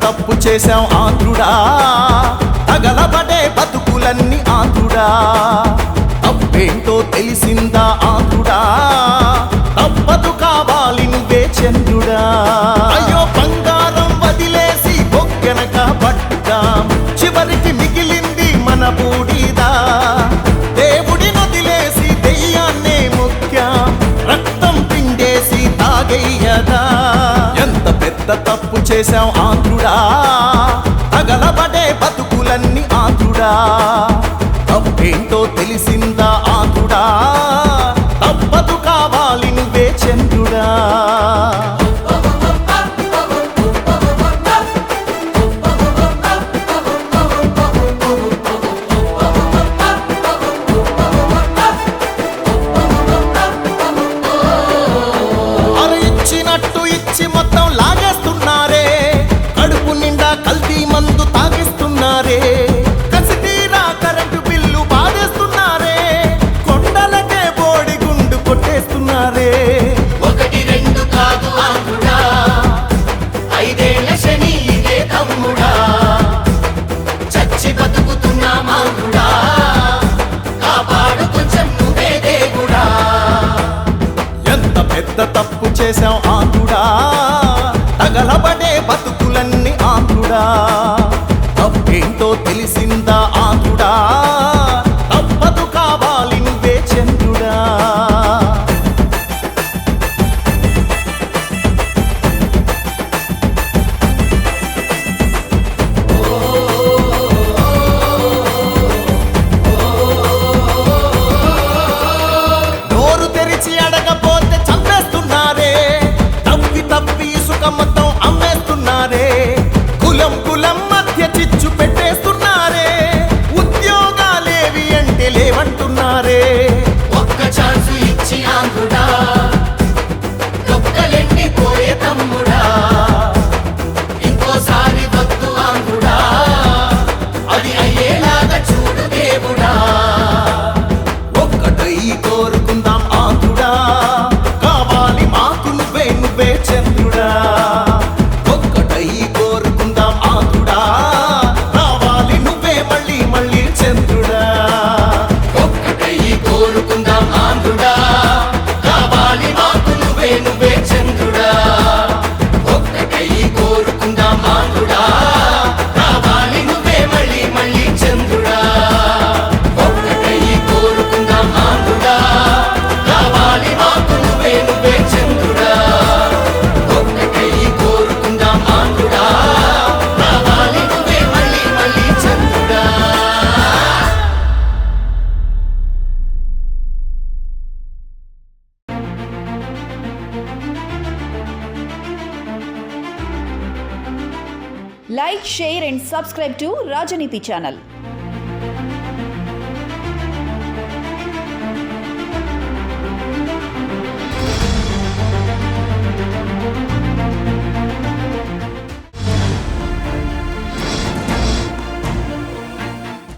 తప్పు చేశాం ఆంధ్రుడా, తగలబడే బతుకులన్నీ ఆంధ్రుడా. తప్పేంటో తెలిసిందా ఆంధ్రుడా, తప్పదు కావాలి నువ్వే చంద్రుడా. అయ్యో బంగారం వదిలేసి బొగ్గెనక పట్టుదాం, చివరికి మిగిలింది మన బూడిదా. దేవుడి వదిలేసి దెయ్యాన్నే ముఖ్యం, రక్తం పిండేసి తాగయ్యదా. ఎంత పెద్ద తప్పు చేశాం ఆంధ్రుడా, తగలబడే బతుకులన్నీ ఆంధ్రుడా. తప్పేంటో తెలిసిందా ఆంధ్రుడా, తప్పదు కావాలి నువ్వే చంద్రుడా. ఇచ్చినట్టు ఇచ్చి మొత్తం లాగేస్తున్నారే, కడుపు నిండా కల్తీ మందు తాగిస్తున్నారే. కసితీరా కరెంటు బిల్లు బాధేస్తున్నారే, కొండలకే బోడి గుండు కొట్టేస్తున్నారే. ఒకటి రెండు కాదు ఆంధ్రుడా, ఐదేళ్ల శని ఇదే తమ్ముడా. చచ్చి బతుకుతున్నాం ఆంధ్రుడా, కాపాడు కొంచెం నువ్వే దేవుడా. ఎంత పెద్ద తప్పు చేశాం ఆంధ్రుడా, తగలబడే బతుకులన్నీ ఆంధ్రుడా. తప్పేంటో తెలిసిందా ఆంధ్రుడా, తప్పదు కావాలి నువ్వే చంద్రుడా. నోరు తెరిచి అడగపోతే చంపేస్తున్నారే, తప్పి తప్పి ఇసుక మొత్తం అమ్మేస్తున్నారే. కులం కులం మధ్య చిచ్చు పెట్టేస్తున్నారే, ఉద్యోగాలేవి అంటే లేవంటున్నారే. ఒక్క ఛాన్సు ఇచ్చి ఆంధ్రుడా, దొక్కలెండిపోయే తమ్ముడా. ఇంకోసారి వద్దు ఆంధ్రుడా, అది అయ్యేలాగా చూడు దేవుడా. ఒక్కటై కోరుకుందాం ఆంధ్రుడా, కావాలి మాకు నువ్వే నువ్వే చంద్రుడా. ఒక్కటై కోరుకుందాం ఆంధ్రుడా, కావాలి నువ్వే మళ్ళీ మళ్ళీ చంద్రుడా. ఒక్కటై కోరుకుందాం ఆంధ్రుడా, కావాలి మాకు నువ్వే నువ్వే చంద్రుడా. ఒక్కటై కోరుకుందాం ఆంధ్రుడా, కావాలి నువ్వే మళ్ళీ మళ్ళీ చంద్రుడా. ఒక్కటై కోరుకుందాం ఆంధ్రుడా, కావాలి మాకు నువ్వే నువ్వే చంద్రుడా. ఒక్కటై కోరుకుందాం ఆంధ్రుడా, కావాలి నువ్వే మళ్ళీ మళ్ళీ చంద్రుడా. Like, share and subscribe to Rajaniti channel.